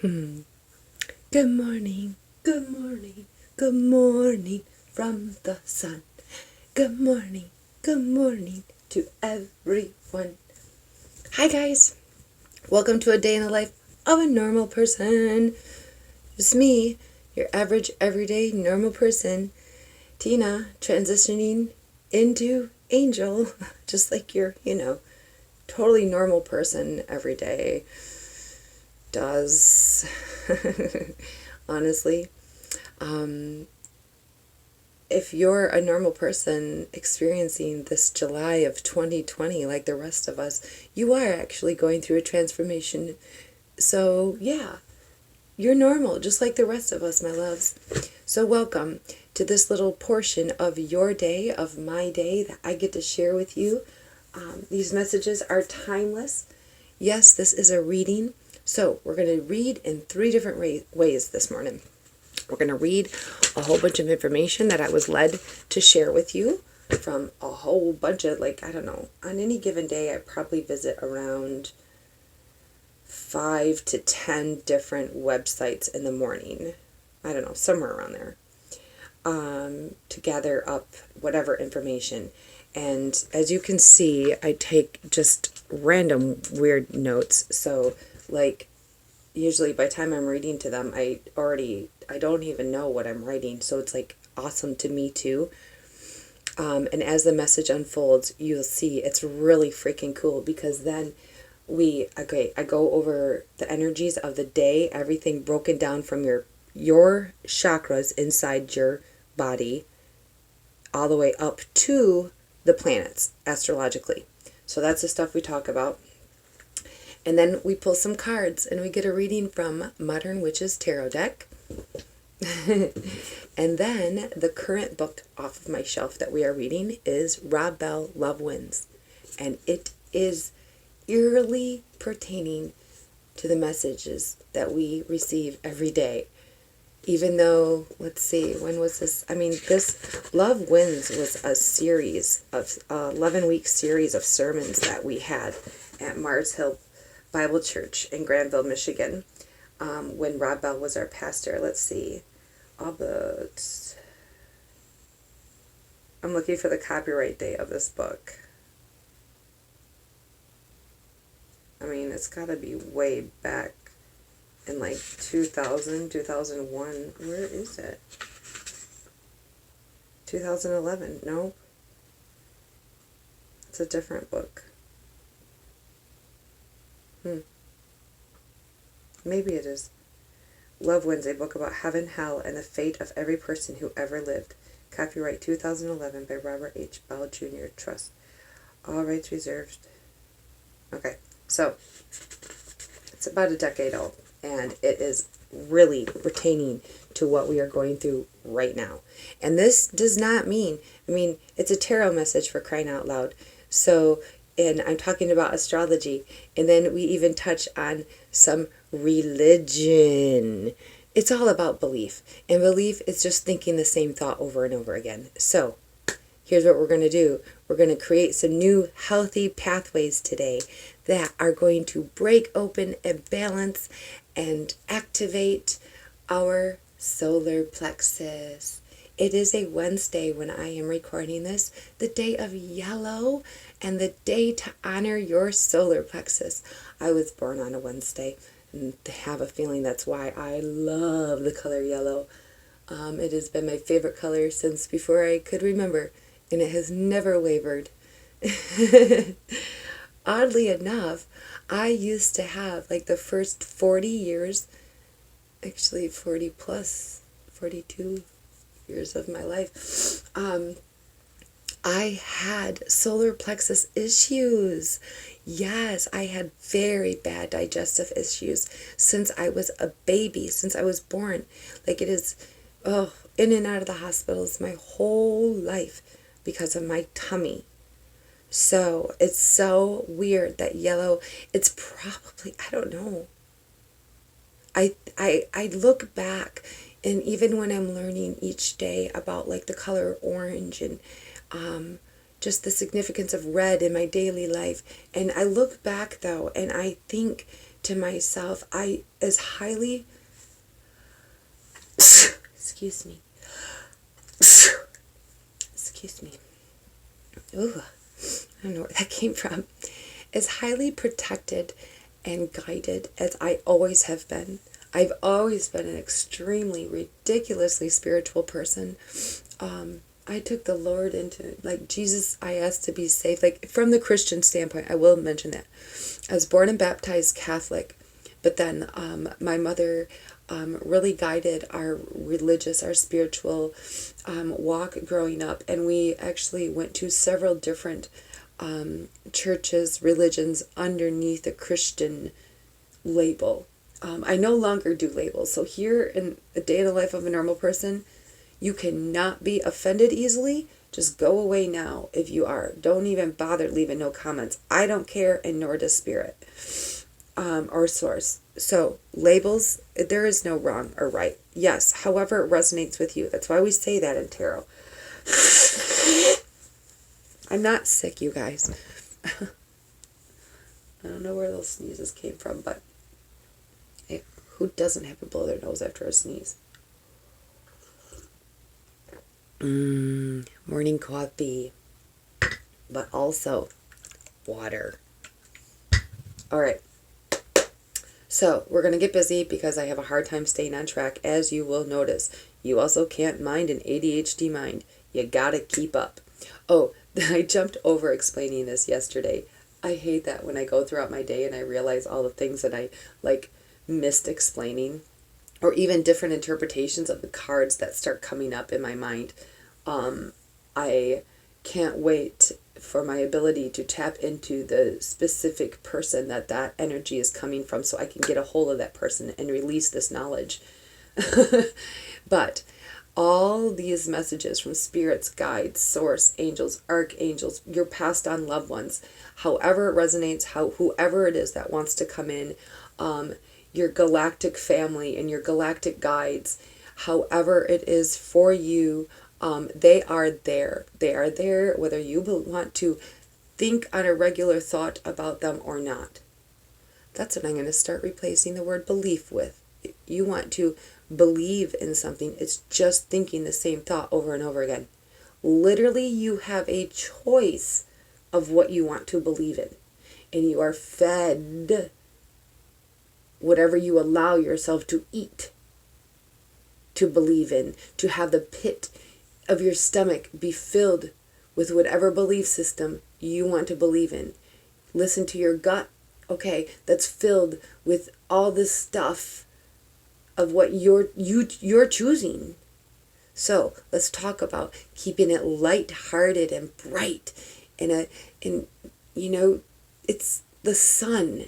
Good morning, good morning, good morning from the sun. Good morning to everyone. Hi guys, welcome to a day in the life of a normal person. It's me, your average, everyday, normal person, Tina, transitioning into angel, just like your, totally normal person every day does. Honestly, if you're a normal person experiencing this July of 2020 like the rest of us, you are actually going through a transformation. So yeah, you're normal just like the rest of us, my loves. So welcome to this little portion of your day, of my day, that I get to share with you. These messages are timeless. Yes, this is a reading. So we're going to read in 3 different ways this morning. We're going to read a whole bunch of information that I was led to share with you from a whole bunch of, on any given day I probably visit around 5 to 10 different websites in the morning. I don't know, somewhere around there, to gather up whatever information. And as you can see, I take just random weird notes. So, usually by the time I'm reading to them, I don't even know what I'm writing. So it's awesome to me too. And as the message unfolds, you'll see it's really freaking cool, because then I go over the energies of the day, everything broken down from your chakras inside your body, all the way up to the planets astrologically. So that's the stuff we talk about. And then we pull some cards and we get a reading from Modern Witches Tarot deck. And then the current book off of my shelf that we are reading is Rob Bell, Love Wins. And it is eerily pertaining to the messages that we receive every day. Even though, let's see, when was this? This Love Wins was a series of 11-week series of sermons that we had at Mars Hill Bible Church in Granville, Michigan, when Rob Bell was our pastor. Let's see. I'm looking for the copyright date of this book. It's got to be way back in 2000, 2001. Where is it? 2011. No. It's a different book. Maybe it is. Love Wins, a book about heaven, hell, and the fate of every person who ever lived. Copyright 2011 by Robert H. Bell Jr. Trust. All rights reserved. Okay, so it's about a decade old, and it is really pertaining to what we are going through right now. And this does not mean, it's a tarot message, for crying out loud. So, and I'm talking about astrology, and then we even touch on some religion. It's all about belief, and belief is just thinking the same thought over and over again. So here's what we're going to do. We're going to create some new healthy pathways today that are going to break open and balance and activate our solar plexus. It is a Wednesday when I am recording this, the day of yellow, and the day to honor your solar plexus. I was born on a Wednesday, and I have a feeling that's why I love the color yellow. It has been my favorite color since before I could remember, and it has never wavered. Oddly enough, I used to have, the first 40 years, actually 40 plus, 42 years of my life, I had solar plexus issues. Yes, I had very bad digestive issues since I was a baby, since I was born. It is, in and out of the hospitals my whole life because of my tummy. So it's so weird that yellow, it's probably, I don't know. I look back, and even when I'm learning each day about the color orange and just the significance of red in my daily life, and I look back though, and I think to myself, excuse me. Excuse me. Ooh, I don't know where that came from. As highly protected and guided as I always have been. I've always been an extremely, ridiculously spiritual person. I took the Lord into, like, Jesus, I asked to be saved. Like, from the Christian standpoint, I will mention that. I was born and baptized Catholic, but then my mother really guided our spiritual walk growing up. And we actually went to several different churches, religions underneath a Christian label. I no longer do labels. So here in a day in the life of a normal person, you cannot be offended easily. Just go away now if you are. Don't even bother leaving no comments. I don't care, and nor does Spirit or Source. So labels, there is no wrong or right. Yes, however it resonates with you. That's why we say that in tarot. I'm not sick, you guys. I don't know where those sneezes came from, but hey, who doesn't have to blow their nose after a sneeze? Morning coffee, but also water. All right. So we're going to get busy because I have a hard time staying on track, as you will notice. You also can't mind an ADHD mind. You got to keep up. Oh, I jumped over explaining this yesterday. I hate that when I go throughout my day and I realize all the things that I missed explaining, or even different interpretations of the cards that start coming up in my mind. I can't wait for my ability to tap into the specific person that energy is coming from, so I can get a hold of that person and release this knowledge. But all these messages from spirits, guides, source, angels, archangels, your passed on loved ones, however it resonates, whoever it is that wants to come in, your galactic family and your galactic guides, however it is for you, they are there. They are there whether you want to think on a regular thought about them or not. That's what I'm going to start replacing the word belief with. You want to believe in something, it's just thinking the same thought over and over again. Literally, you have a choice of what you want to believe in. And you are fed whatever you allow yourself to eat, to believe in, to have the pit of your stomach be filled with whatever belief system you want to believe in. Listen to your gut, okay, that's filled with all this stuff of what you're choosing. So let's talk about keeping it light-hearted and bright, and it's the sun.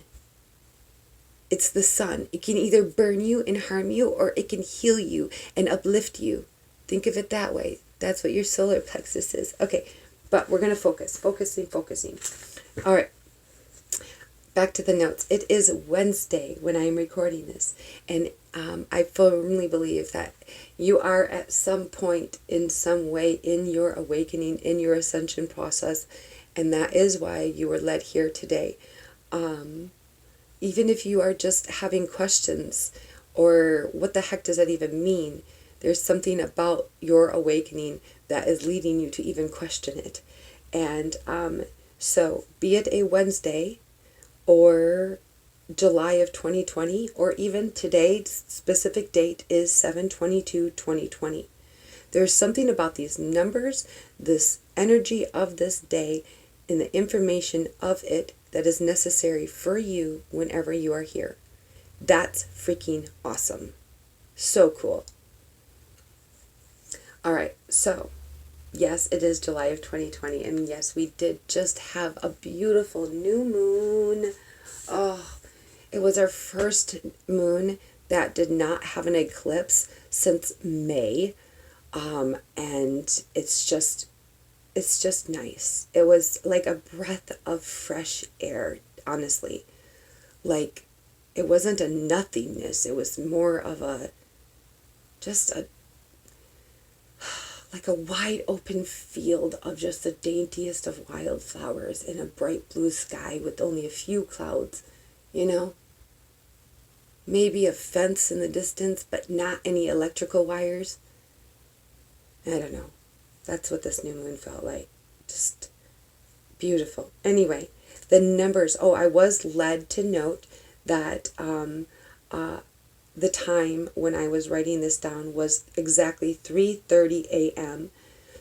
It's the sun. It can either burn you and harm you, or it can heal you and uplift you. Think of it that way. That's what your solar plexus is. Okay, but we're going to focusing. All right. Back to the notes. It is Wednesday when I'm recording this, and I firmly believe that you are at some point, in some way, in your awakening, in your ascension process, and that is why you were led here today. Even if you are just having questions, or what the heck does that even mean, there's something about your awakening that is leading you to even question it. And so, be it a Wednesday, or July of 2020, or even today's specific date is 7/22/2020. There's something about these numbers, this energy of this day, and the information of it that is necessary for you whenever you are here. That's freaking awesome. So cool. All right, so yes, it is July of 2020, and yes, we did just have a beautiful new moon. Oh, it was our first moon that did not have an eclipse since May, and it's just nice. It was like a breath of fresh air, honestly. Like, it wasn't a nothingness. It was more of like a wide open field of just the daintiest of wildflowers in a bright blue sky with only a few clouds, maybe a fence in the distance, but not any electrical wires. I don't know. That's what this new moon felt like. Just beautiful. Anyway, the numbers. Oh, I was led to note that the time when I was writing this down was exactly 3:30 a.m.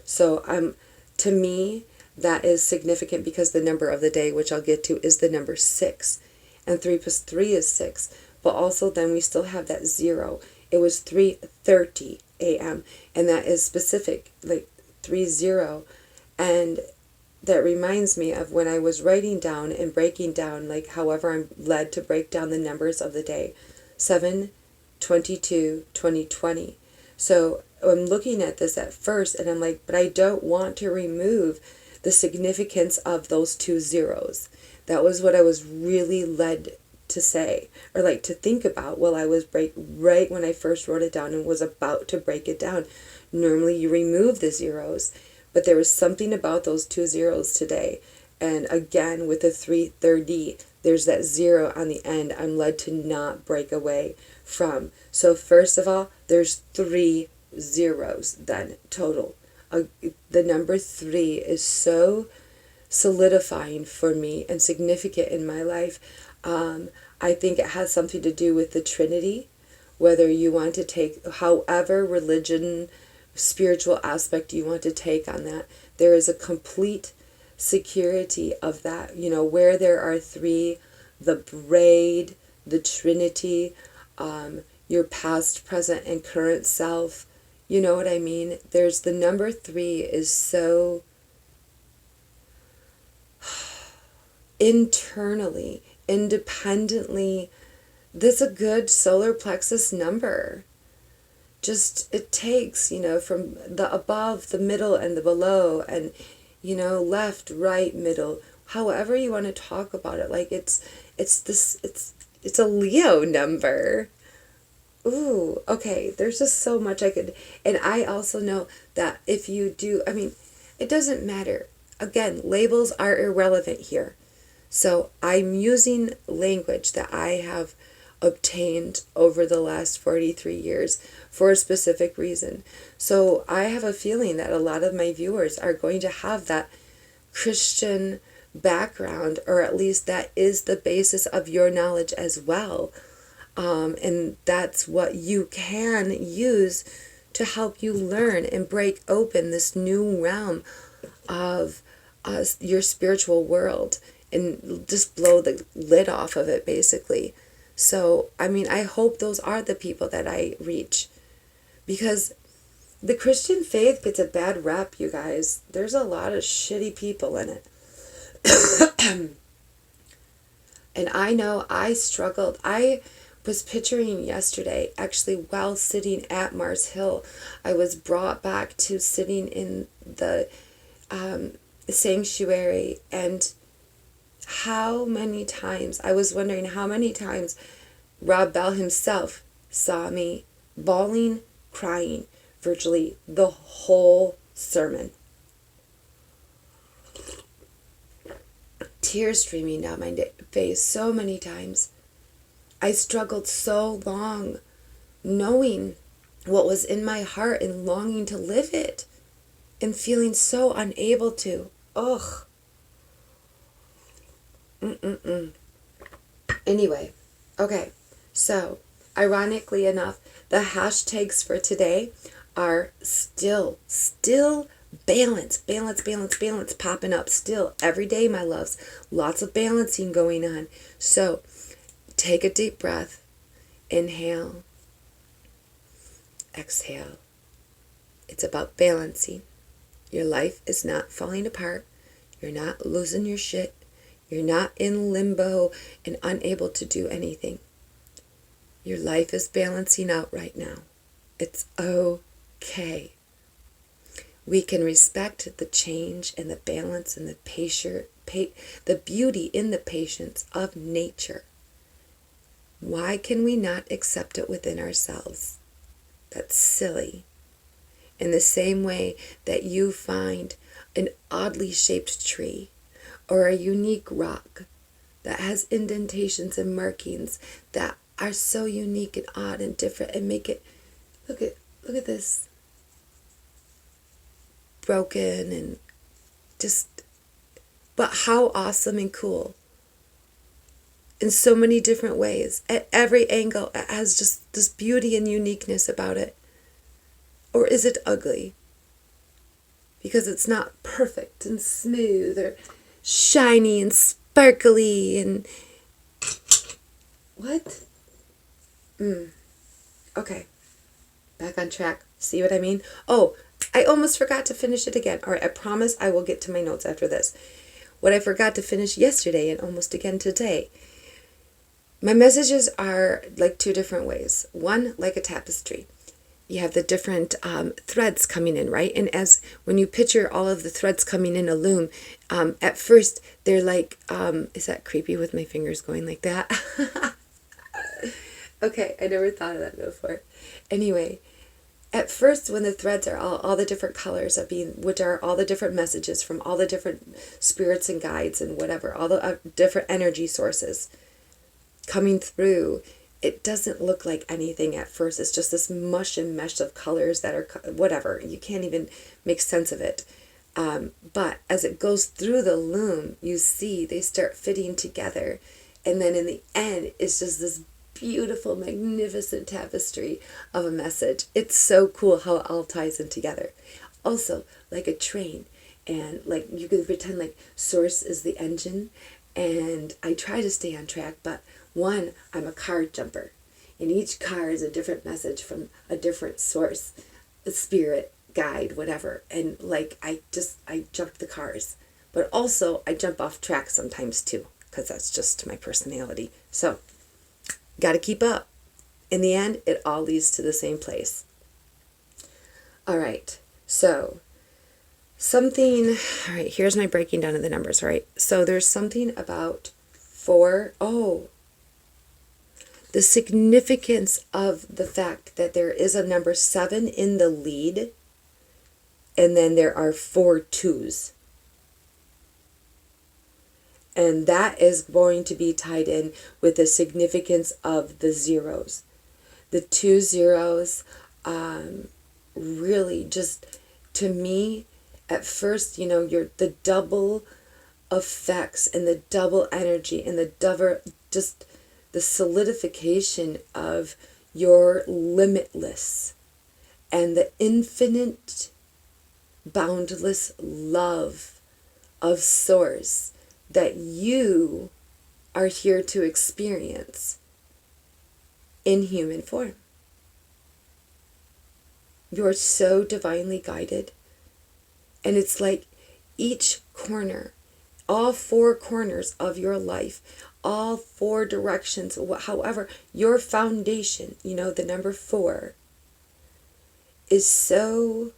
So to me, that is significant because the number of the day, which I'll get to, is the number 6. And 3 plus 3 is 6. But also then we still have that 0. It was 3:30 a.m. And that is specific, like 30. And that reminds me of when I was writing down and breaking down, like however I'm led to break down the numbers of the day. 7, 22, 20, 20. So I'm looking at this at first and I'm like, but I don't want to remove the significance of those 2 zeros. That was what I was really led to say, or like to think about while I was right when I first wrote it down and was about to break it down. Normally you remove the zeros, but there was something about those 2 zeros today. And again, with the 3:30, there's that 0 on the end I'm led to not break away from. So first of all, there's 3 zeros then total. The number 3 is so solidifying for me and significant in my life. I think it has something to do with the Trinity, whether you want to take, however religion, spiritual aspect you want to take on that. There is a complete security of that. You know, where there are 3, the braid, the Trinity, your past, present, and current self. You know what I mean? There's the number 3 is so internally, independently, this is a good solar plexus number. Just, it takes, you know, from the above, the middle, and the below, and, you know, left, right, middle, however you want to talk about it. Like, it's a Leo number. Ooh, okay, there's just so much I could, and I also know that if you do, I mean, it doesn't matter. Again, labels are irrelevant here. So I'm using language that I have obtained over the last 43 years for a specific reason. So I have a feeling that a lot of my viewers are going to have that Christian background, or at least that is the basis of your knowledge as well. And that's what you can use to help you learn and break open this new realm of your spiritual world and just blow the lid off of it, basically. So, I mean, I hope those are the people that I reach, because the Christian faith gets a bad rep, you guys. There's a lot of shitty people in it. And I know I struggled. I was picturing yesterday, actually, while sitting at Mars Hill, I was brought back to sitting in the sanctuary, and how many times, I was wondering how many times Rob Bell himself saw me bawling, crying, virtually the whole sermon. Tears streaming down my face so many times. I struggled so long knowing what was in my heart and longing to live it and feeling so unable to. Ugh. Anyway, okay, so ironically enough, the hashtags for today are still balance popping up still every day, my loves. Lots of balancing going on. So take a deep breath, inhale, exhale. It's about balancing. Your life is not falling apart. You're not losing your shit. You're not in limbo and unable to do anything. Your life is balancing out right now. It's okay. We can respect the change and the balance and the beauty in the patience of nature. Why can we not accept it within ourselves? That's silly. In the same way that you find an oddly shaped tree or a unique rock that has indentations and markings that are so unique and odd and different and make it, look at this, broken and just, but how awesome and cool in so many different ways. At every angle, it has just this beauty and uniqueness about it. Or is it ugly? Because it's not perfect and smooth or shiny and sparkly and what? Okay, back on track. See what I mean? Oh, I almost forgot to finish it again. All right, I promise I will get to my notes after this. What I forgot to finish yesterday and almost again today. My messages are like two different ways. One, like a tapestry. You have the different threads coming in, right? And as when you picture all of the threads coming in a loom, at first they're like, is that creepy with my fingers going like that? Okay, I never thought of that before. Anyway, at first when the threads are all the different colors of being, which are all the different messages from all the different spirits and guides and whatever, all the different energy sources coming through, it doesn't look like anything at first. It's just this mush and mesh of colors that are whatever. You can't even make sense of it. But as it goes through the loom, you see they start fitting together. And then in the end, it's just this beautiful, magnificent tapestry of a message. It's so cool how it all ties in together. Also, like a train. And like you could pretend like source is the engine. And I try to stay on track, but one, I'm a car jumper, and each car is a different message from a different source, a spirit, guide, whatever. And like I jump the cars, but also I jump off track sometimes too, because that's just my personality. So, got to keep up. In the end, it all leads to the same place. All right, so something, all right, here's my breaking down of the numbers, all right? So there's something about 4, the significance of the fact that there is a number 7 in the lead, and then there are 4 2s. And that is going to be tied in with the significance of the zeros. The 2 zeros, really just, to me, at first, you're the double effects and the double energy and the double, just the solidification of your limitless and the infinite, boundless love of Source that you are here to experience in human form. You're so divinely guided. And it's like each corner, all 4 corners of your life, all 4 directions, however, your foundation, the number 4, is so,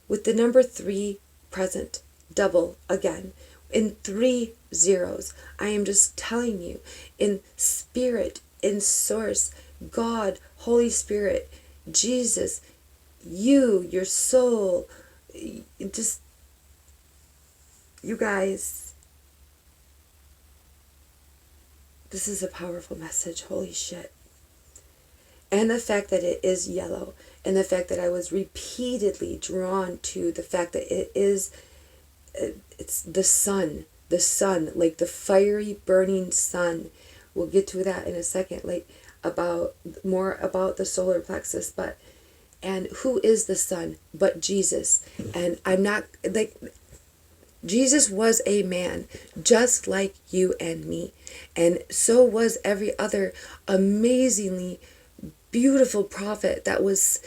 with the number 3 present, double again, in 3 zeros. I am just telling you, in spirit, in Source, God, Holy Spirit, Jesus, you, your soul, just, you guys, this is a powerful message. Holy shit. And the fact that it is yellow, and the fact that I was repeatedly drawn to the fact that it's the sun, like the fiery burning sun. We'll get to that in a second, like more about the solar plexus, and who is the sun but Jesus? And I'm not, like, Jesus was a man just like you and me. And so was every other amazingly beautiful prophet that was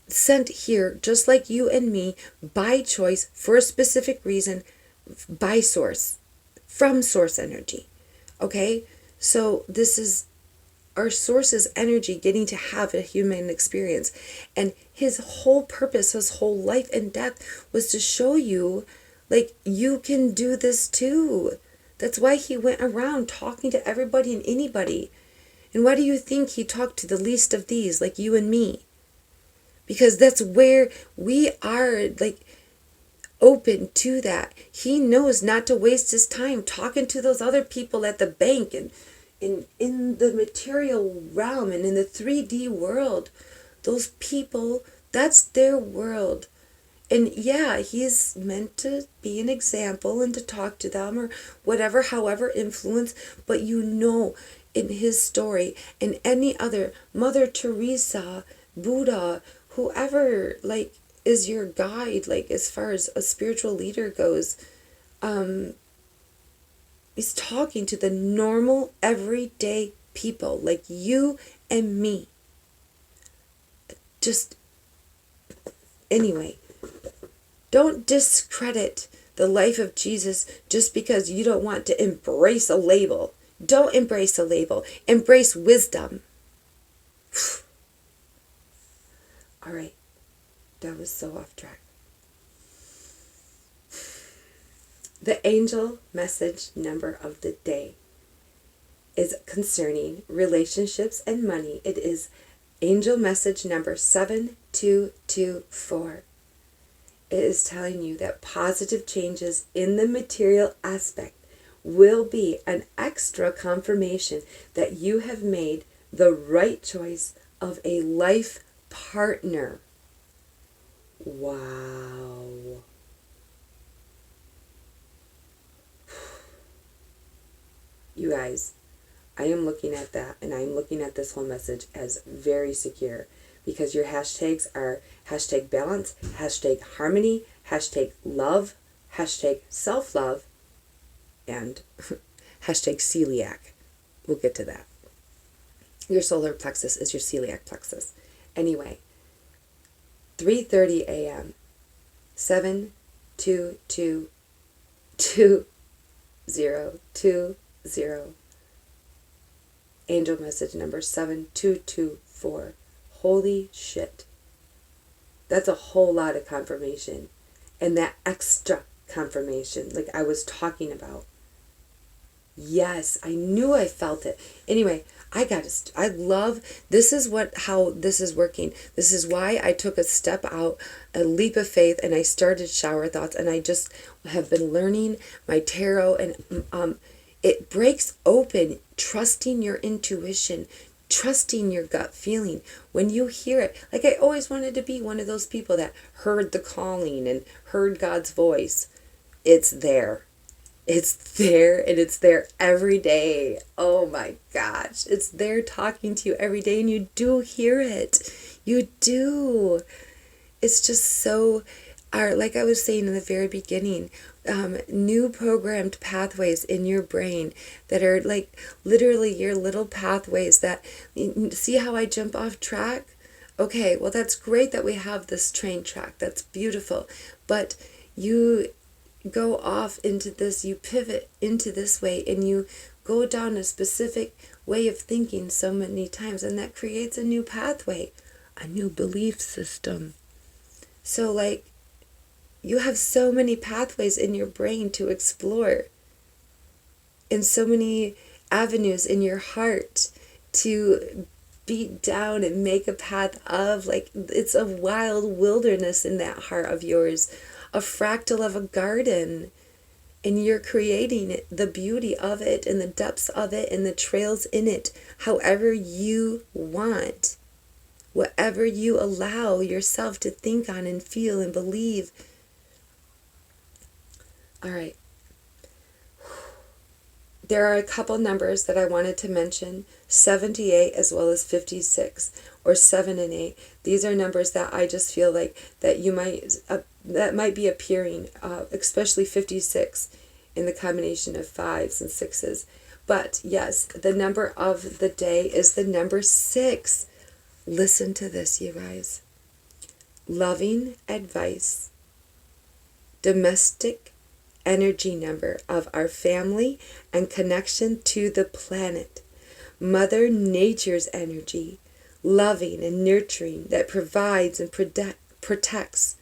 sent here just like you and me by choice for a specific reason by Source, from Source energy. Okay? So this is our Source's energy getting to have a human experience. And his whole purpose, his whole life and death was to show you, like, you can do this too. That's why he went around talking to everybody and anybody. And why do you think he talked to the least of these, like you and me? Because that's where we are, like, open to that. He knows not to waste his time talking to those other people at the bank and in the material realm and in the 3D world, those people, that's their world. And yeah, he's meant to be an example and to talk to them or whatever, however influence, but in his story and any other, Mother Teresa, Buddha, whoever like is your guide, like as far as a spiritual leader goes, he's talking to the normal, everyday people like you and me. Just, anyway, don't discredit the life of Jesus just because you don't want to embrace a label. Don't embrace a label. Embrace wisdom. All right. That was so off track. The angel message number of the day is concerning relationships and money. It is angel message number 7224. It is telling you that positive changes in the material aspect will be an extra confirmation that you have made the right choice of a life partner. Wow. You guys, I am looking at that, and I am looking at this whole message as very secure, because your hashtags are hashtag balance, hashtag harmony, hashtag love, hashtag self-love, and hashtag celiac. We'll get to that. Your solar plexus is your celiac plexus. Anyway, 3:30 a.m., 7222020, angel message number 7224. Holy shit. That's a whole lot of confirmation. And that extra confirmation, like I was talking about. Yes, I knew I felt it. Anyway, I love, this is how this is working. This is why I took a step out, a leap of faith, and I started Shower Thoughts, and I just have been learning my tarot, and it breaks open, trusting your intuition, trusting your gut feeling. When you hear it, like I always wanted to be one of those people that heard the calling and heard God's voice. It's there. It's there, and it's there every day. Oh my gosh. It's there talking to you every day, and you do hear it. You do. It's just so, like I was saying in the very beginning, new programmed pathways in your brain that are like literally your little pathways that, see how I jump off track? Okay, well that's great that we have this train track. That's beautiful. But you go off into this, you pivot into this way, and you go down a specific way of thinking so many times, and that creates a new pathway, a new belief system. So like, you have so many pathways in your brain to explore, and so many avenues in your heart to beat down and make a path of. Like, it's a wild wilderness in that heart of yours, a fractal of a garden, and you're creating it, the beauty of it and the depths of it and the trails in it, however you want, whatever you allow yourself to think on and feel and believe. All right. There are a couple numbers that I wanted to mention, 78 as well as 56, or 7 and 8. These are numbers that I just feel like that you might that might be appearing, especially 56 in the combination of 5s and 6s. But yes, the number of the day is the number 6. Listen to this, you guys. Loving advice, domestic energy number of our family and connection to the planet, Mother Nature's energy, loving and nurturing that provides and protects,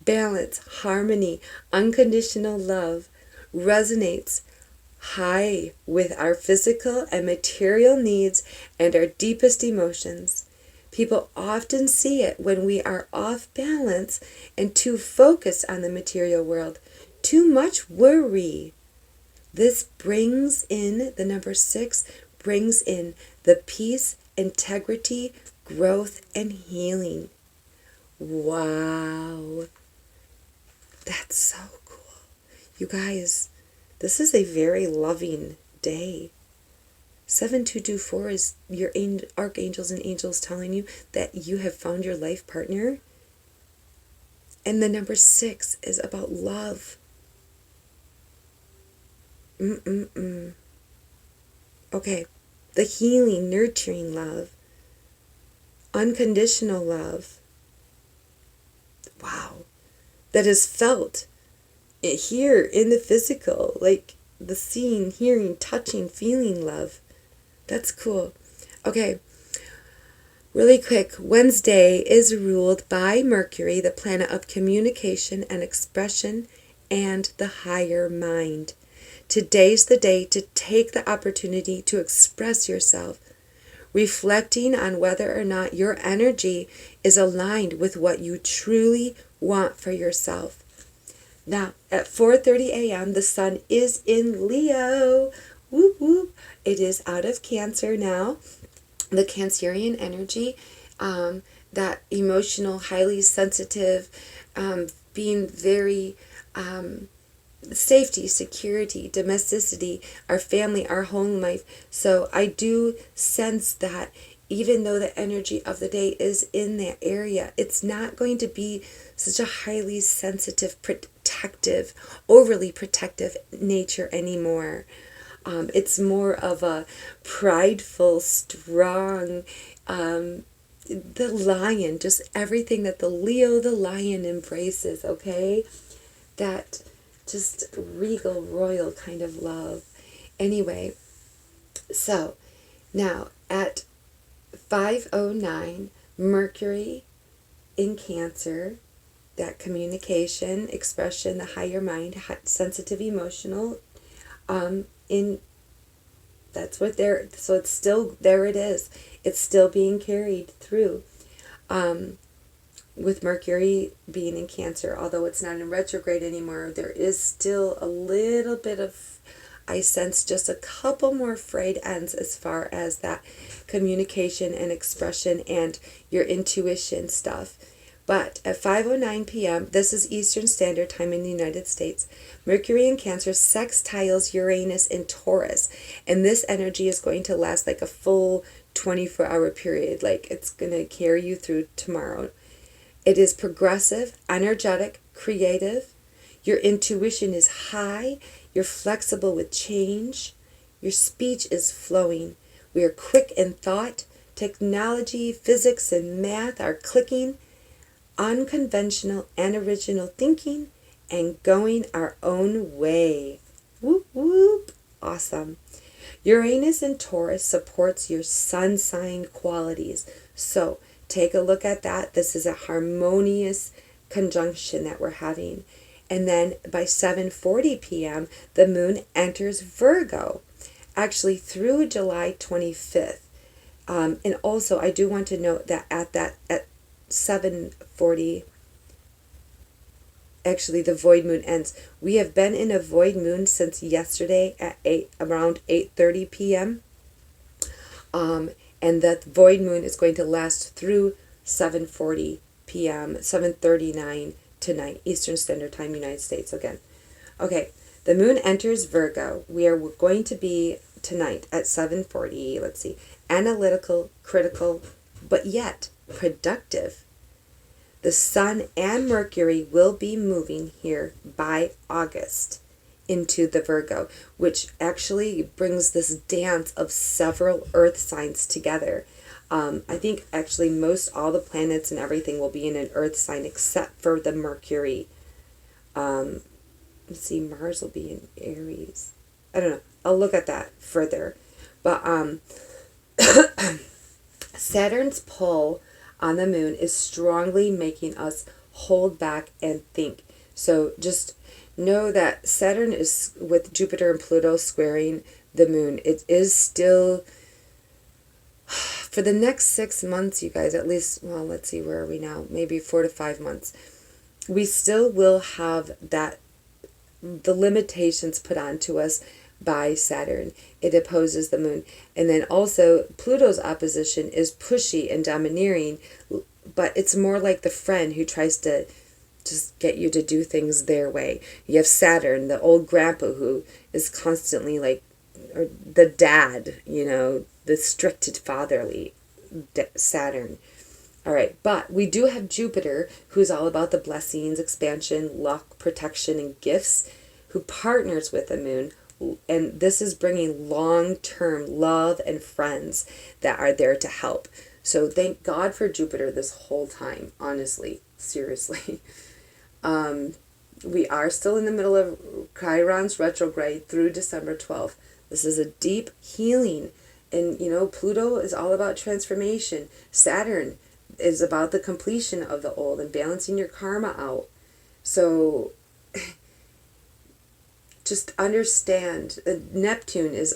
balance, harmony, unconditional love, resonates high with our physical and material needs and our deepest emotions. People often see it when we are off balance and too focused on the material world. Too much worry. This brings in, the number 6, brings in the peace, integrity, growth, and healing. Wow. That's so cool. You guys, this is a very loving day. 7224 is your archangels and angels telling you that you have found your life partner. And the number 6 is about love. Okay. The healing, nurturing love. Unconditional love. Wow. That is felt here in the physical. Like the seeing, hearing, touching, feeling love. That's cool. Okay. Really quick, Wednesday is ruled by Mercury, the planet of communication and expression and the higher mind. Today's the day to take the opportunity to express yourself, reflecting on whether or not your energy is aligned with what you truly want for yourself. Now, at 4:30 a.m., the sun is in Leo. Whoop, whoop. It is out of Cancer now. The Cancerian energy, that emotional, highly sensitive, being very safety, security, domesticity, our family, our home life. So I do sense that even though the energy of the day is in that area, it's not going to be such a highly sensitive, protective, overly protective nature anymore. It's more of a prideful, strong, the lion, just everything that the Leo, the lion embraces, okay? That just regal, royal kind of love. Anyway, so now at 5:09, Mercury in Cancer, that communication, expression, the higher mind, sensitive, emotional, that's what there, so it's still, there it is. It's still being carried through. With Mercury being in Cancer, although it's not in retrograde anymore, there is still a little bit of, I sense just a couple more frayed ends as far as that communication and expression and your intuition stuff. But at 5:09 p.m., this is Eastern Standard Time in the United States, Mercury in Cancer sextiles Uranus in Taurus. And this energy is going to last like a full 24-hour period. Like it's going to carry you through tomorrow. It is progressive, energetic, creative. Your intuition is high. You're flexible with change. Your speech is flowing. We are quick in thought. Technology, physics, and math are clicking. Unconventional and original thinking and going our own way. Whoop, whoop. Awesome. Uranus in Taurus supports your sun sign qualities. So take a look at that. This is a harmonious conjunction that we're having. And then by 7:40 p.m., the moon enters Virgo, actually through July 25th. And also, I do want to note that at 7:40, actually the void moon ends. We have been in a void moon since yesterday at around 8:30 p.m. And that void moon is going to last through 7:40 p.m., 7:39 tonight, Eastern Standard Time, United States again. Okay, the moon enters Virgo. We are going to be tonight at 7:40, let's see, analytical, critical, but yet productive. The Sun and Mercury will be moving here by August into the Virgo, which actually brings this dance of several earth signs together. I think actually most all the planets and everything will be in an earth sign except for the Mercury. Let's see, Mars will be in Aries. I don't know. I'll look at that further. But Saturn's pull on the moon is strongly making us hold back and think. So just know that Saturn is with Jupiter and Pluto squaring the moon. It is still, for the next 6 months, you guys, at least, well, let's see, where are we now? Maybe 4 to 5 months. We still will have that, the limitations put onto us by Saturn. It opposes the moon. And then also Pluto's opposition is pushy and domineering, but it's more like the friend who tries to just get you to do things their way. You have Saturn, the old grandpa who is constantly like, or the dad, the strict fatherly Saturn. All right, but we do have Jupiter, who's all about the blessings, expansion, luck, protection, and gifts, who partners with the moon. And this is bringing long-term love and friends that are there to help. So thank God for Jupiter this whole time, honestly, seriously. We are still in the middle of Chiron's retrograde through December 12th. This is a deep healing. And, Pluto is all about transformation. Saturn is about the completion of the old and balancing your karma out. So just understand that Neptune's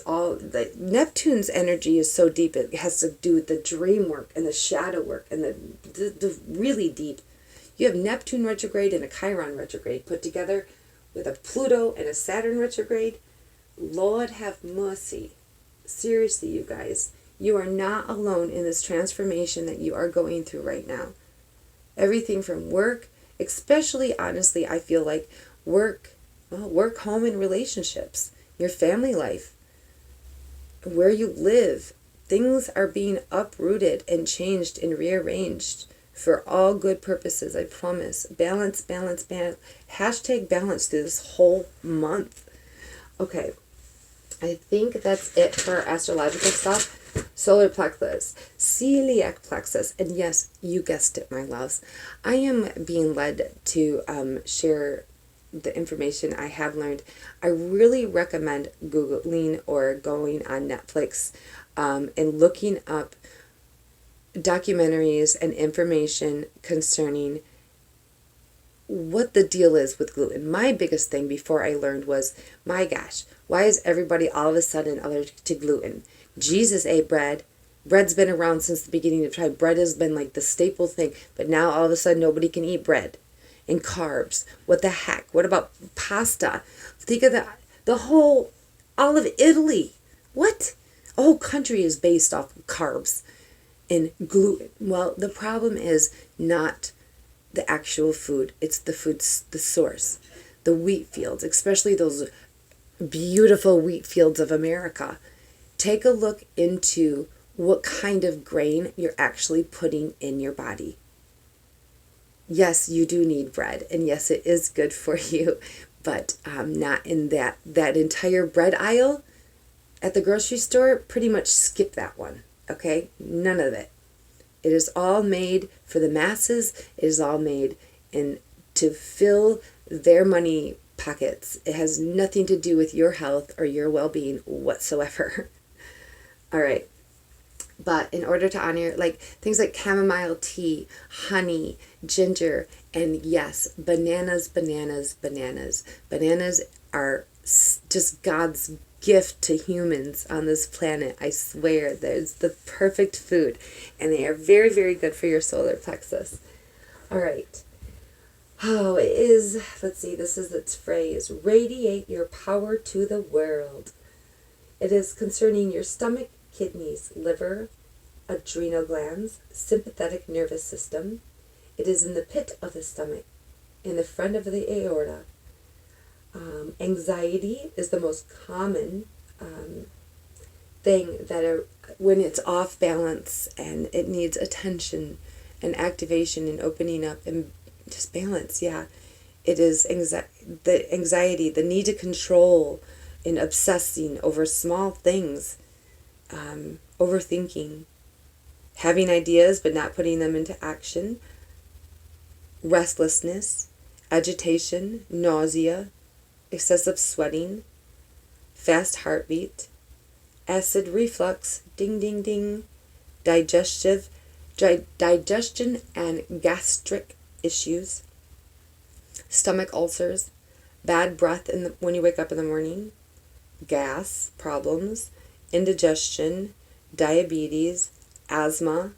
energy is so deep. It has to do with the dream work and the shadow work and the really deep. You have Neptune retrograde and a Chiron retrograde put together with a Pluto and a Saturn retrograde. Lord have mercy. Seriously, you guys, you are not alone in this transformation that you are going through right now. Everything from work, especially, honestly, I feel like work, home, and relationships, your family life, where you live, things are being uprooted and changed and rearranged for all good purposes, I promise. Balance, balance, balance. Hashtag balance through this whole month. Okay, I think that's it for astrological stuff. Solar plexus, celiac plexus, and yes, you guessed it, my loves. I am being led to share the information I have learned. I really recommend Googling or going on Netflix and looking up documentaries and information concerning what the deal is with gluten. My biggest thing before I learned was, my gosh, why is everybody all of a sudden allergic to gluten? Jesus ate bread. Bread's been around since the beginning of time. Bread has been like the staple thing, but now all of a sudden nobody can eat bread. And carbs. What the heck? What about pasta? Think of all of Italy. What? A whole country is based off of carbs and gluten. Well, the problem is not the actual food. It's the food's the source. The wheat fields, especially those beautiful wheat fields of America. Take a look into what kind of grain you're actually putting in your body. Yes, you do need bread, and yes, it is good for you, but not in that entire bread aisle at the grocery store. Pretty much skip that one, okay? None of it. It is all made for the masses. It is all made to fill their money pockets. It has nothing to do with your health or your well-being whatsoever. All right. But in order to honor, like, things like chamomile tea, honey, ginger, and yes, bananas. Bananas are just God's gift to humans on this planet. I swear, there's the perfect food, and they are very, very good for your solar plexus. All right. Oh, it is, let's see, this is its phrase, radiate your power to the world. It is concerning your stomach, kidneys, liver, adrenal glands, sympathetic nervous system. It is in the pit of the stomach, in the front of the aorta. Anxiety is the most common thing that when it's off balance and it needs attention and activation and opening up and just balance. Yeah, it is the anxiety, the need to control and obsessing over small things, overthinking, having ideas but not putting them into action, restlessness, agitation, nausea, excessive sweating, fast heartbeat, acid reflux, ding, ding, ding, digestion and gastric issues, stomach ulcers, bad breath when you wake up in the morning, gas problems, indigestion, diabetes, asthma,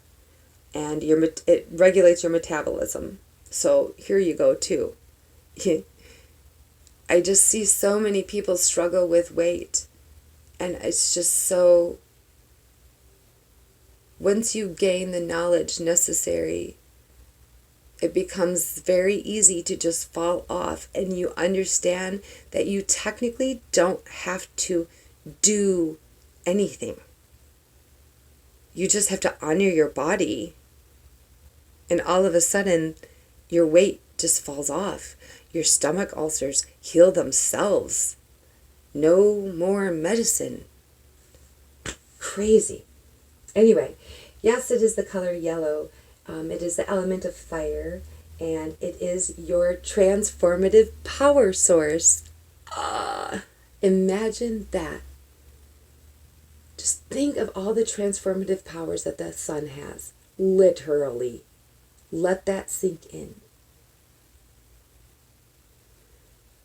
and it regulates your metabolism. So here you go too. I just see so many people struggle with weight And it's just so, once you gain the knowledge necessary, it becomes very easy to just fall off, and you understand that you technically don't have to do anything. You just have to honor your body, and all of a sudden your weight just falls off. Your stomach ulcers heal themselves. No more medicine. Crazy. Anyway, yes, it is the color yellow. It is the element of fire, and it is your transformative power source. Imagine that. Just think of all the transformative powers that the sun has. Literally. Let that sink in.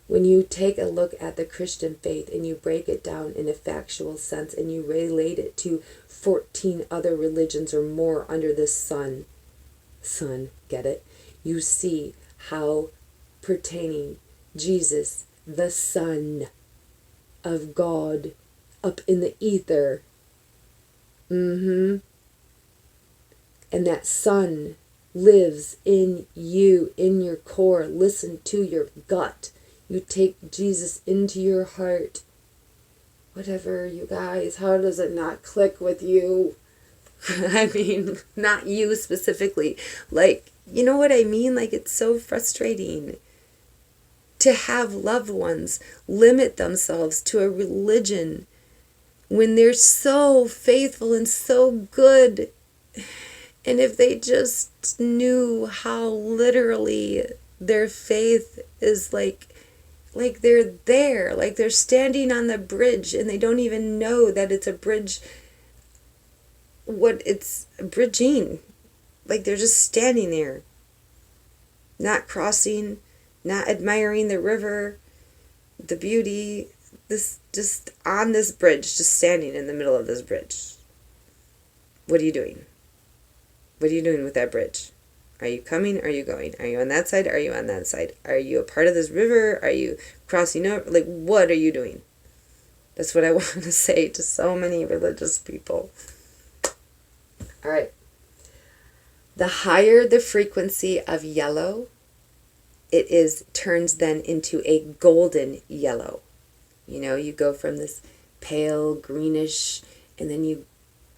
When you take a look at the Christian faith and you break it down in a factual sense and you relate it to 14 other religions or more under the sun, get it? You see how pertaining Jesus, the Son of God, up in the ether, and that Son lives in you, in your core. Listen to your gut. You take Jesus into your heart. Whatever, you guys, how does it not click with you? I mean, not you specifically. Like, you know what I mean? Like, it's so frustrating to have loved ones limit themselves to a religion when they're so faithful and so good. And if they just knew how literally their faith is like they're there, like they're standing on the bridge and they don't even know that it's a bridge, what it's bridging. Like they're just standing there, not crossing, not admiring the river, the beauty, this just on this bridge, just standing in the middle of this bridge. What are you doing? What are you doing with that bridge? Are you coming? Are you going? Are you on that side? Are you on that side? Are you a part of this river? Are you crossing over? Like, what are you doing? That's what I want to say to so many religious people. All right. The higher the frequency of yellow, it turns then into a golden yellow. You know, you go from this pale greenish, and then you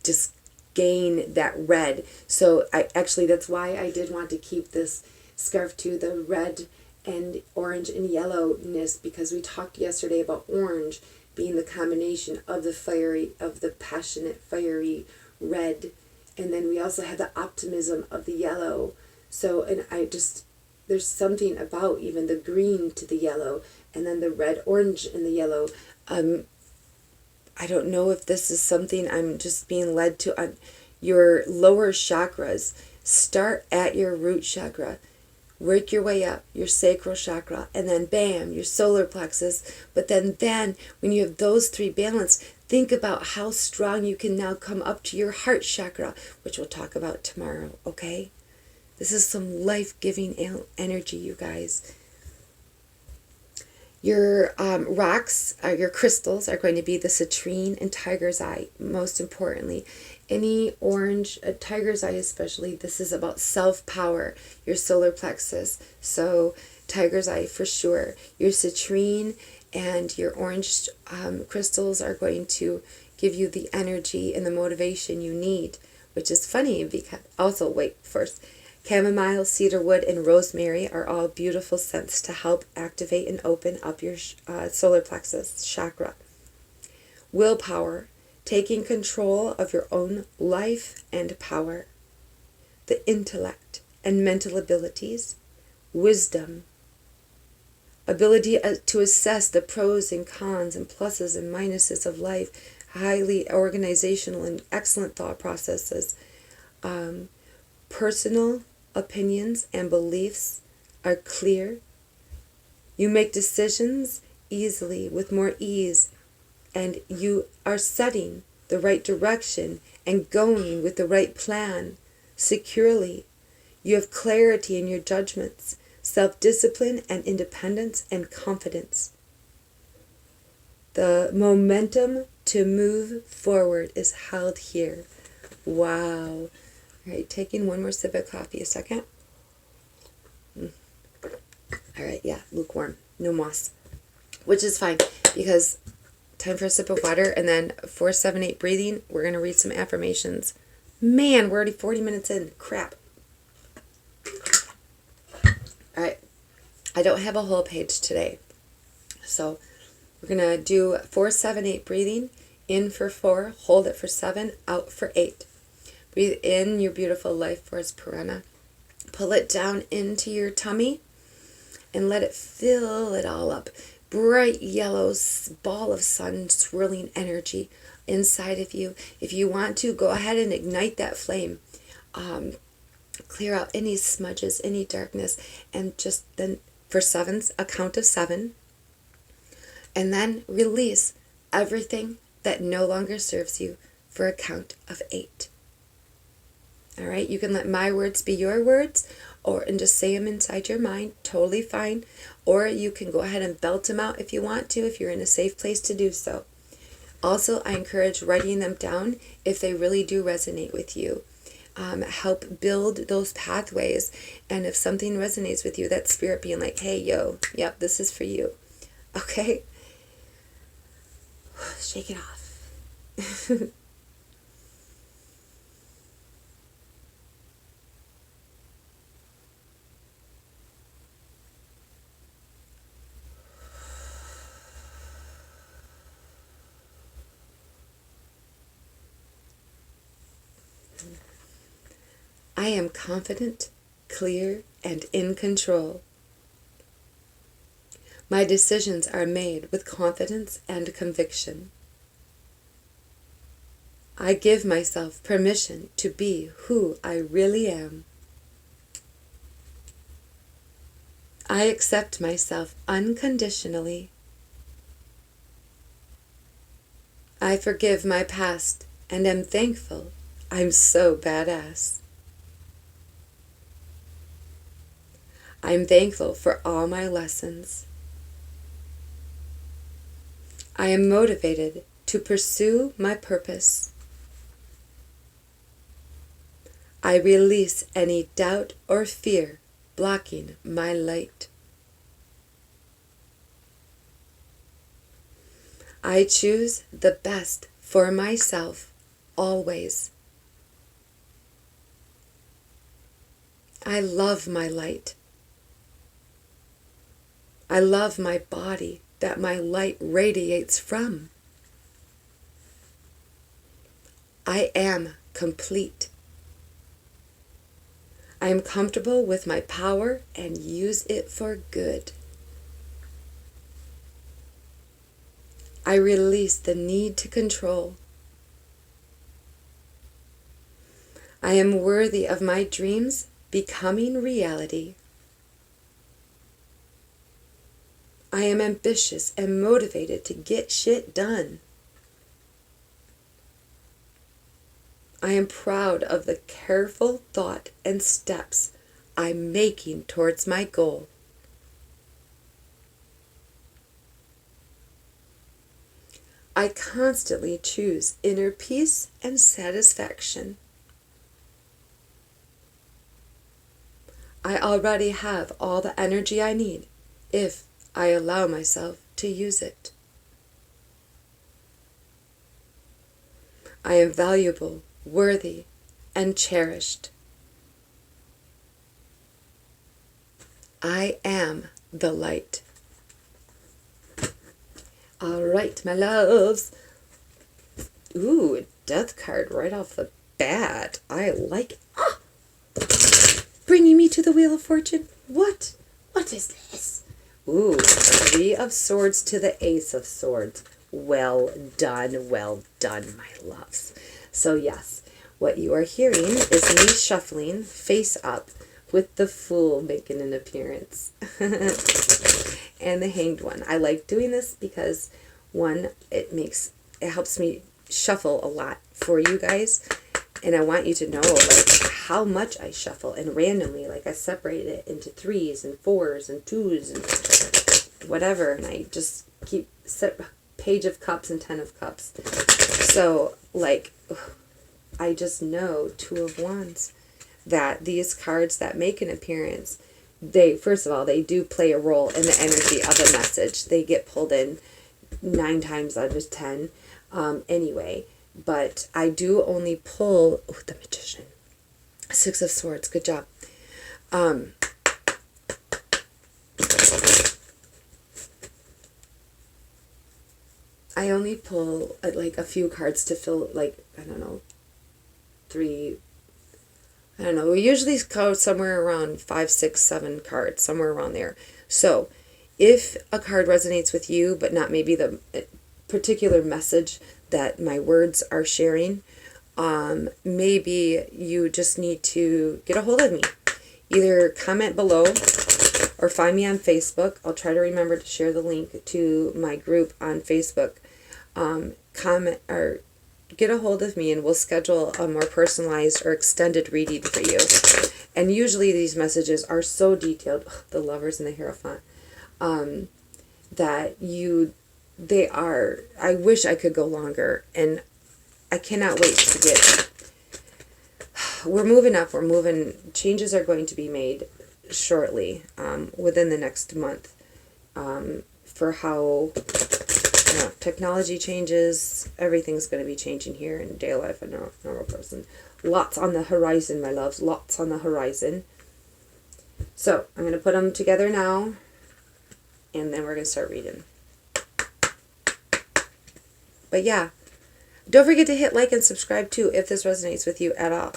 just gain that red. So that's why I did want to keep this scarf to the red and orange and yellowness, because we talked yesterday about orange being the combination of the fiery, of the passionate fiery red, and then we also have the optimism of the yellow. So, and there's something about even the green to the yellow, and then the red, orange, and the yellow. I don't know if this is something I'm just being led to. On your lower chakras, start at your root chakra, work your way up, your sacral chakra, and then bam, your solar plexus. But then when you have those three balanced, think about how strong you can now come up to your heart chakra, which we'll talk about tomorrow, okay? This is some life-giving energy, you guys. Your rocks, your crystals, are going to be the citrine and tiger's eye, most importantly. Any orange, tiger's eye especially, this is about self-power, your solar plexus. So tiger's eye for sure. Your citrine and your orange crystals are going to give you the energy and the motivation you need, which is funny because, also, wait, first, chamomile, cedarwood, and rosemary are all beautiful scents to help activate and open up your solar plexus chakra. Willpower, taking control of your own life and power. The intellect and mental abilities. Wisdom, ability to assess the pros and cons and pluses and minuses of life. Highly organizational and excellent thought processes. Personal opinions and beliefs are clear. You make decisions easily, with more ease, and you are setting the right direction and going with the right plan securely. You have clarity in your judgments, self-discipline and independence and confidence. The momentum to move forward is held here. Wow. All right, taking one more sip of coffee. A second. All right, yeah, lukewarm. No moss. Which is fine, because time for a sip of water, and then 4-7-8 breathing. We're going to read some affirmations. Man, we're already 40 minutes in. Crap. All right. I don't have a whole page today. So we're going to do 4-7-8 breathing. In for 4, hold it for 7, out for 8. Breathe in your beautiful life force prana. Pull it down into your tummy and let it fill it all up. Bright yellow ball of sun swirling energy inside of you. If you want to, go ahead and ignite that flame. Clear out any smudges, any darkness, and just then for 7s, a count of 7. And then release everything that no longer serves you for a count of 8. All right, you can let my words be your words, and just say them inside your mind, totally fine. Or you can go ahead and belt them out if you want to, if you're in a safe place to do so. Also, I encourage writing them down if they really do resonate with you. Help build those pathways. And if something resonates with you, that spirit being like, hey, yo, yep, this is for you. Okay? Shake it off. I am confident, clear, and in control. My decisions are made with confidence and conviction. I give myself permission to be who I really am. I accept myself unconditionally. I forgive my past and am thankful I'm so badass. I'm thankful for all my lessons. I am motivated to pursue my purpose. I release any doubt or fear blocking my light. I choose the best for myself always. I love my light. I love my body that my light radiates from. I am complete. I am comfortable with my power and use it for good. I release the need to control. I am worthy of my dreams becoming reality. I am ambitious and motivated to get shit done. I am proud of the careful thought and steps I'm making towards my goal. I constantly choose inner peace and satisfaction. I already have all the energy I need if I allow myself to use it. I am valuable, worthy, and cherished. I am the light. All right, my loves. Ooh, a death card right off the bat. I like it. Ah! Bringing me to the Wheel of Fortune. What? What is this? Ooh, 3 of Swords to the Ace of Swords. Well done, my loves. So yes, what you are hearing is me shuffling face up with the Fool making an appearance. And the Hanged One. I like doing this because, one, it helps me shuffle a lot for you guys. And I want you to know, like, how much I shuffle. And randomly, like, I separate it into 3s and 4s and 2s and whatever. And I just keep Page of Cups and Ten of Cups. So, like, I just know Two of Wands. That these cards that make an appearance, they, first of all, they do play a role in the energy of a message. They get pulled in 9 times out of 10 anyway. But I do only pull, the Magician. 6 of Swords, good job. I only pull like a few cards to fill, like, I don't know, 3, I don't know, we usually go somewhere around 5, 6, 7 cards, somewhere around there. So if a card resonates with you, but not maybe the particular message that my words are sharing, maybe you just need to get a hold of me. Either comment below or find me on Facebook. I'll try to remember to share the link to my group on Facebook. Comment or get a hold of me and we'll schedule a more personalized or extended reading for you. And usually these messages are so detailed, the Lovers and the Hierophant, that they are, I wish I could go longer, and I cannot wait to get, we're moving up, changes are going to be made shortly, within the next month, for how technology changes. Everything's going to be changing here in day life. A normal person. Lots on the horizon, my loves. Lots on the horizon. So I'm going to put them together now, and then we're going to start reading. But yeah, don't forget to hit like and subscribe too if this resonates with you at all.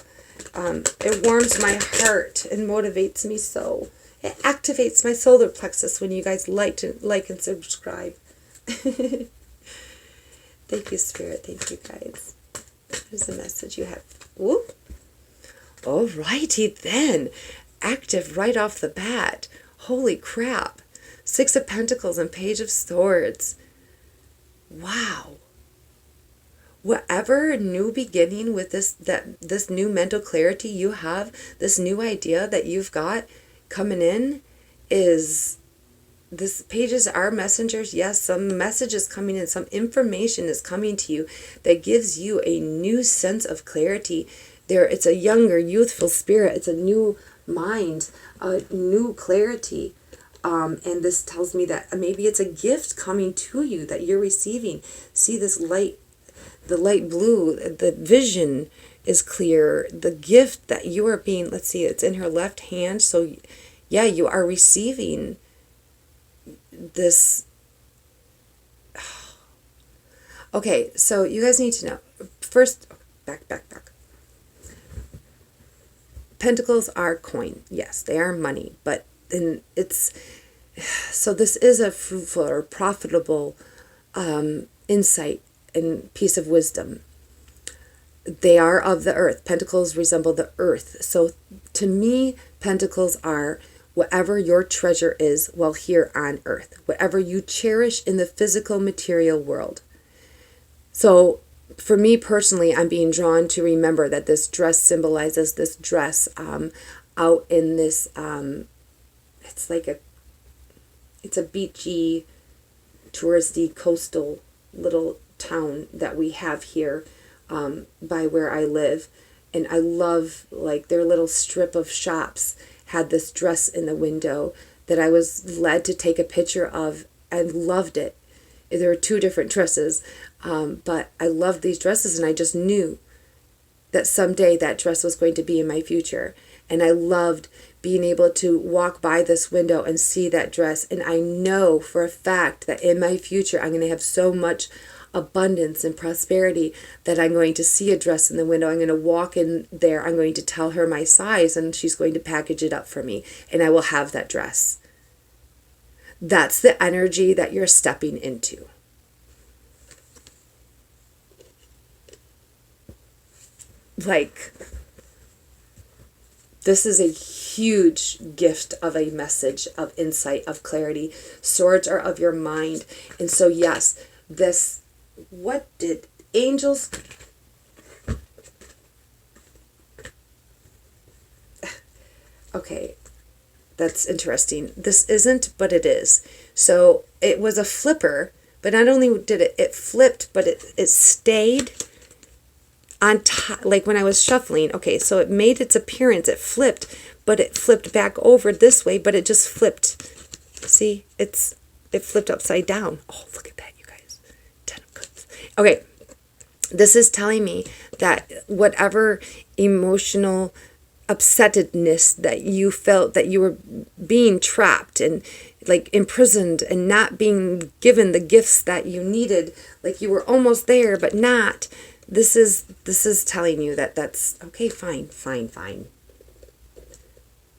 It warms my heart and motivates me so. It activates my solar plexus when you guys like and subscribe. Thank you, Spirit. Thank you, guys. Here's the message you have. Whoop. Alrighty then. Active right off the bat. Holy crap. 6 of Pentacles and Page of Swords. Wow. Whatever new beginning with this new mental clarity you have, this new idea that you've got coming in, is this pages are messengers. Yes, some messages coming in, some information is coming to you that gives you a new sense of clarity. It's a younger, youthful spirit. It's a new mind, a new clarity. And this tells me that maybe it's a gift coming to you that you're receiving. See this light, the light blue, the vision is clear. The gift that you are being, let's see, it's in her left hand. So yeah, you are receiving this. Okay, so you guys need to know. First, back. Pentacles are coin. Yes, they are money, but then so this is a fruitful or profitable insight and piece of wisdom. They are of the earth. Pentacles resemble the earth. So to me, pentacles are whatever your treasure is while here on earth, whatever you cherish in the physical material world. So for me personally, I'm being drawn to remember that this dress symbolizes this dress out in this, it's a beachy, touristy, coastal little town that we have here by where I live. And I love, like, their little strip of shops had this dress in the window that I was led to take a picture of and loved it. There were 2 different dresses, but I loved these dresses, and I just knew that someday that dress was going to be in my future. And I loved being able to walk by this window and see that dress. And I know for a fact that in my future, I'm going to have so much abundance and prosperity that I'm going to see a dress in the window. I'm going to walk in there. I'm going to tell her my size, and she's going to package it up for me, and I will have that dress. That's the energy that you're stepping into. Like, this is a huge gift of a message of insight, of clarity. Swords are of your mind. And so, yes, what did angels... Okay, that's interesting. This isn't, but it is. So it was a flipper But not only did it flipped, but it stayed on top. Like when I was shuffling, okay, so it made its appearance, it flipped, but it flipped back over this way, but it just flipped. See, it flipped upside down. Oh, look at that, you guys. 10 of Cups. Okay, this is telling me that whatever emotional upsettedness that you felt, that you were being trapped and like imprisoned and not being given the gifts that you needed, like you were almost there but not. This is telling you that that's okay. Fine.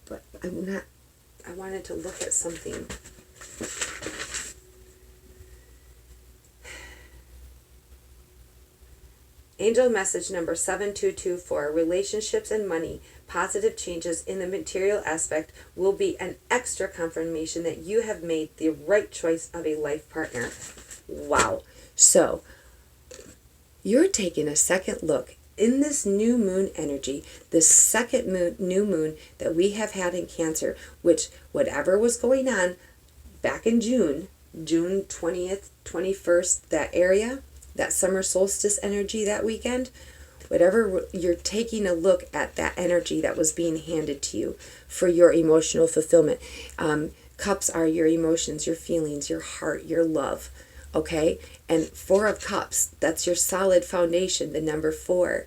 But I wanted to look at something. Angel message number 7224, relationships and money, positive changes in the material aspect will be an extra confirmation that you have made the right choice of a life partner. Wow. So, you're taking a second look in this new moon energy, this second new moon that we have had in Cancer, which whatever was going on back in June 20th, 21st, that area, that summer solstice energy that weekend, whatever, you're taking a look at that energy that was being handed to you for your emotional fulfillment. Cups are your emotions, your feelings, your heart, your love, okay? And 4 of Cups, that's your solid foundation, the number 4.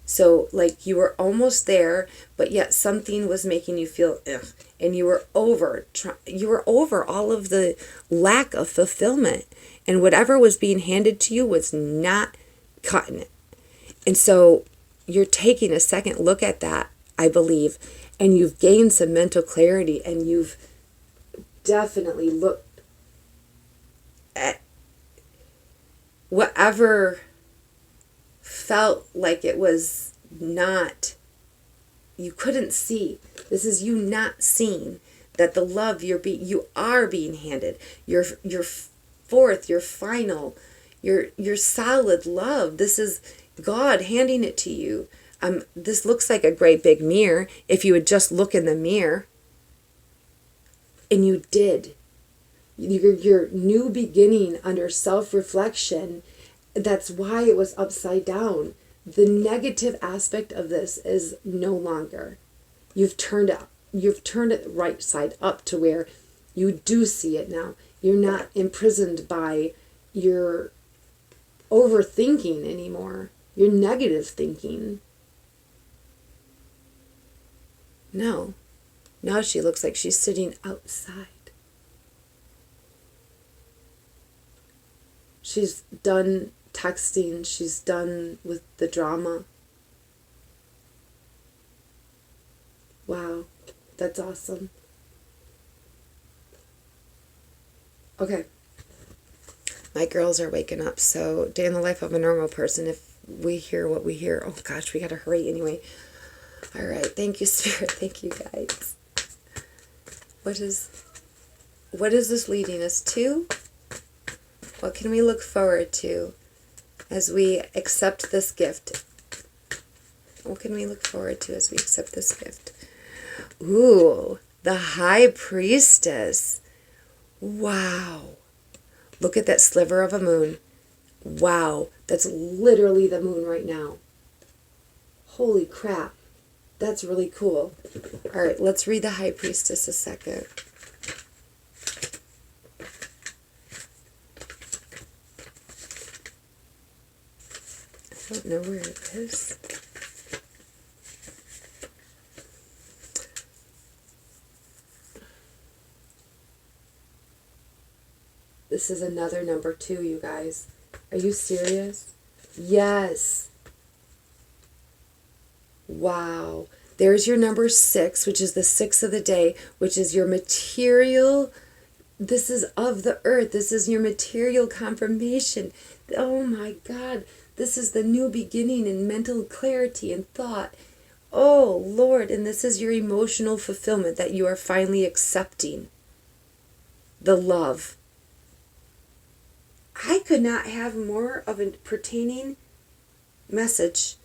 So like you were almost there, but yet something was making you feel ugh, and you were over all of the lack of fulfillment, and whatever was being handed to you was not cutting it. And so you're taking a second look at that, I believe, and you've gained some mental clarity, and you've definitely looked at whatever felt like it was not, you couldn't see. This is you not seeing that the love you are being handed, your fourth, your final, your solid love. This is God handing it to you. This looks like a great big mirror if you would just look in the mirror. And you did. Your new beginning under self-reflection, that's why it was upside down. The negative aspect of this is no longer. You've turned it right side up to where you do see it now. You're not imprisoned by your overthinking anymore, your negative thinking. No. Now she looks like she's sitting outside. She's done texting. She's done with the drama. Wow, that's awesome. Okay. My girls are waking up, so day in the life of a normal person, if we hear what we hear, oh gosh, we gotta hurry anyway. All right, thank you, Spirit. Thank you, guys. What is this leading us to? What can we look forward to as we accept this gift? What can we look forward to as we accept this gift? Ooh, the High Priestess. Wow. Look at that sliver of a moon. Wow, that's literally the moon right now. Holy crap. That's really cool. All right, let's read the High Priestess a second. I don't know where it is. This is another number 2, you guys. Are you serious? Yes. Wow. There's your number 6, which is the 6th of the day, which is your material. This is of the earth. This is your material confirmation. Oh my God. This is the new beginning in mental clarity and thought. Oh Lord. And this is your emotional fulfillment that you are finally accepting. The love. I could not have more of a pertaining message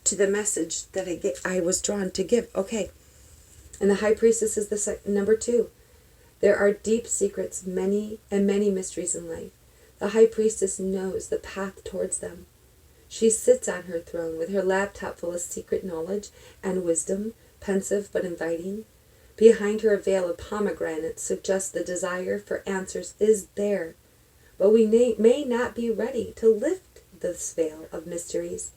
to the message that I was drawn to give. Okay. And the High Priestess is the number 2. There are deep secrets, many mysteries in life. The high priestess knows the path towards them. She sits on her throne with her laptop full of secret knowledge and wisdom, pensive but inviting. Behind her a veil of pomegranates suggests the desire for answers is there, but we may not be ready to lift this veil of mysteries.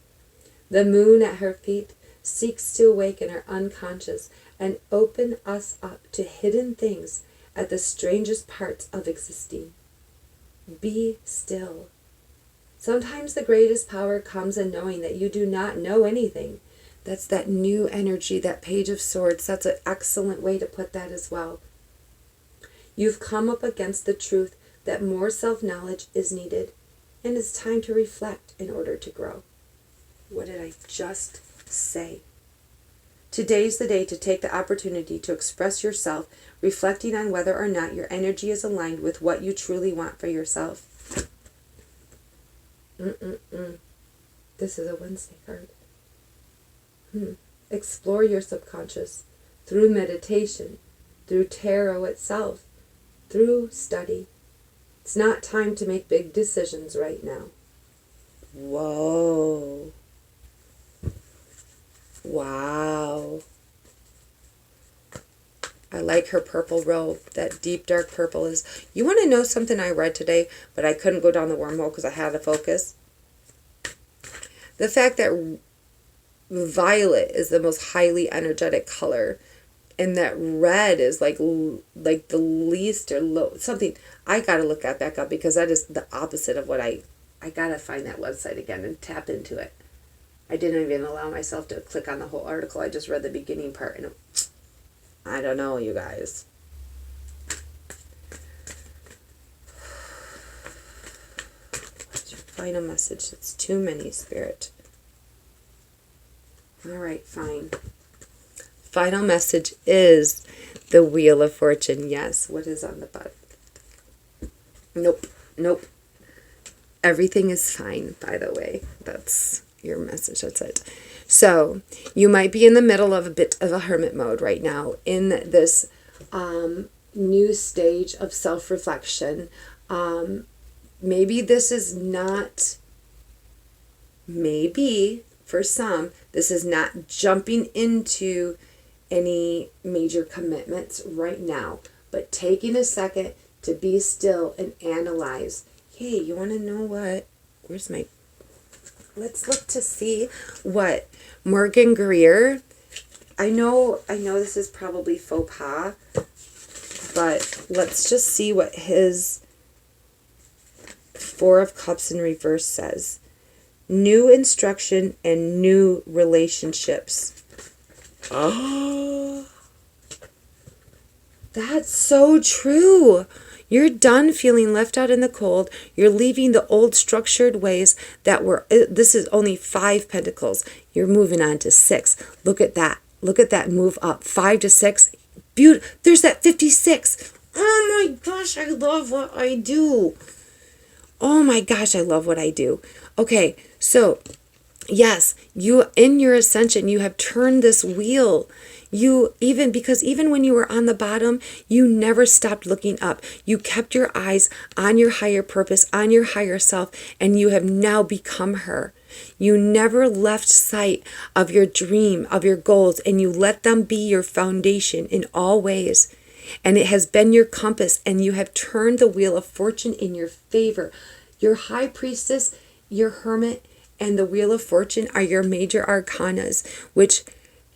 The moon at her feet seeks to awaken our unconscious and open us up to hidden things at the strangest parts of existing. Be still. Sometimes the greatest power comes in knowing that you do not know anything. That's that new energy, that Page of Swords. That's an excellent way to put that as well. You've come up against the truth that more self-knowledge is needed, and it's time to reflect in order to grow. What did I just say? Today's the day to take the opportunity to express yourself, reflecting on whether or not your energy is aligned with what you truly want for yourself. This is a Wednesday card. Explore your subconscious through meditation, through tarot itself, through study. It's not time to make big decisions right now. Whoa. Wow. I like her purple robe. That deep dark purple is... You want to know something I read today, but I couldn't go down the wormhole because I had to focus? The fact that violet is the most highly energetic color, and that red is like the least or low something. I gotta look that back up because that is the opposite of what I gotta find that website again and tap into it. I didn't even allow myself to click on the whole article. I just read the beginning part, and I don't know, you guys. What's your final message? It's too many, Spirit. All right, fine. Final message is the Wheel of Fortune. Yes. What is on the bottom? Nope. Everything is fine, by the way. That's your message. That's it. So you might be in the middle of a bit of a hermit mode right now in this new stage of self-reflection. Maybe this is not... Maybe... For some, this is not jumping into any major commitments right now, but taking a second to be still and analyze. Hey, you want to know what? Where's my... Let's look to see what Morgan Greer... I know this is probably faux pas, but let's just see what his Four of Cups in reverse says. New instruction and new relationships. Oh, that's so true. You're done feeling left out in the cold. You're leaving the old structured ways that were... This is only 5 pentacles. You're moving on to 6. Look at that. Look at that move up. 5 to 6. Beautiful. There's that 56. Oh my gosh, I love what I do. Oh my gosh, I love what I do. Okay, so yes, you in your ascension, you have turned this wheel. Because even when you were on the bottom, you never stopped looking up. You kept your eyes on your higher purpose, on your higher self, and you have now become her. You never left sight of your dream, of your goals, and you let them be your foundation in all ways. And it has been your compass, and you have turned the wheel of fortune in your favor. Your high priestess, your hermit, and the Wheel of Fortune are your major arcanas, which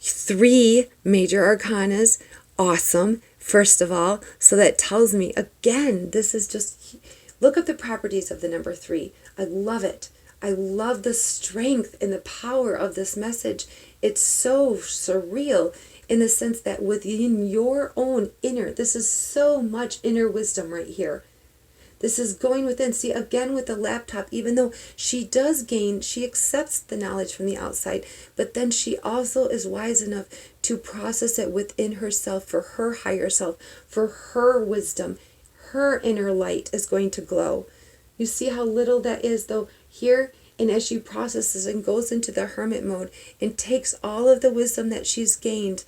3 major arcanas, awesome, first of all. So that tells me, again, this is just, look up the properties of the number 3. I love it. I love the strength and the power of this message. It's so surreal in the sense that within your own inner, this is so much inner wisdom right here. This is going within. See, again with the laptop, even though she does gain, she accepts the knowledge from the outside, but then she also is wise enough to process it within herself for her higher self, for her wisdom. Her inner light is going to glow. You see how little that is, though, here, and as she processes and goes into the hermit mode and takes all of the wisdom that she's gained,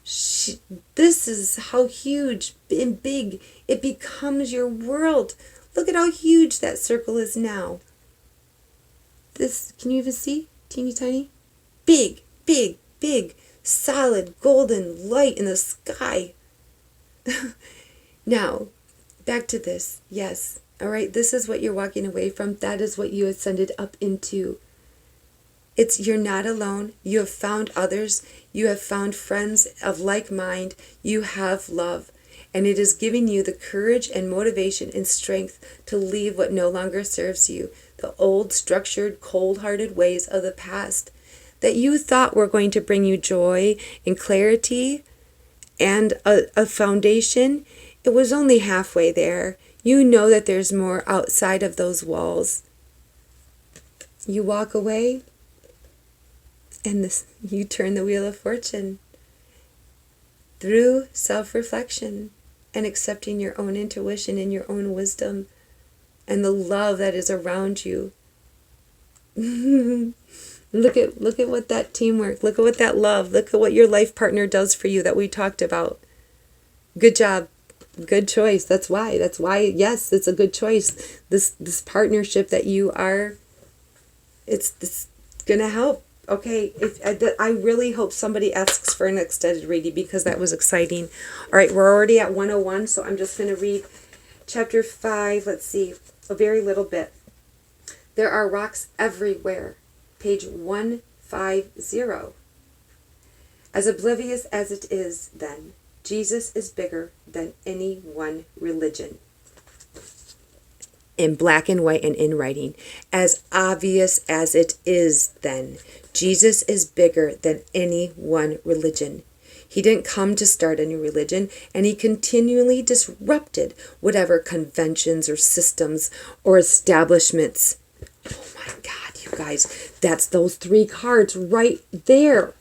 this is how huge and big it becomes your world. Look at how huge that circle is now. This, can you even see? Teeny tiny? Big, big, big, solid golden light in the sky. Now, back to this. Yes. All right. This is what you're walking away from. That is what you ascended up into. You're not alone. You have found others. You have found friends of like mind. You have love. And it is giving you the courage and motivation and strength to leave what no longer serves you. The old, structured, cold-hearted ways of the past that you thought were going to bring you joy and clarity and a foundation. It was only halfway there. You know that there's more outside of those walls. You walk away, and you turn the wheel of fortune through self-reflection and accepting your own intuition and your own wisdom and the love that is around you. Look at what that teamwork, look at what that love, look at what your life partner does for you that we talked about. Good job. Good choice. That's why, yes, it's a good choice. This partnership that you are, it's gonna help. Okay, I really hope somebody asks for an extended reading because that was exciting. All right, we're already at 101, so I'm just going to read chapter 5. Let's see, a very little bit. There are rocks everywhere. Page 150. As oblivious as it is, then, Jesus is bigger than any one religion. In black and white and in writing. As obvious as it is, then, Jesus is bigger than any one religion. He didn't come to start a new religion, and he continually disrupted whatever conventions or systems or establishments. Oh my God, you guys, that's those 3 cards right there.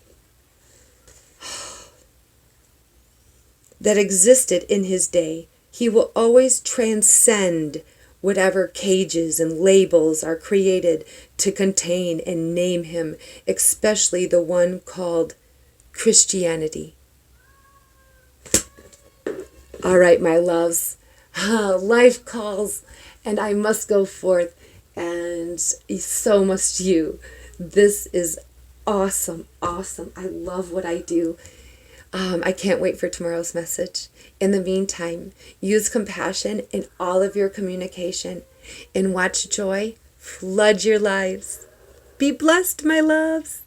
That existed in his day. He will always transcend whatever cages and labels are created to contain and name him, especially the one called Christianity. All right, my loves, life calls, and I must go forth, and so must you. This is awesome, awesome. I love what I do. I can't wait for tomorrow's message. In the meantime, use compassion in all of your communication and watch joy flood your lives. Be blessed, my loves.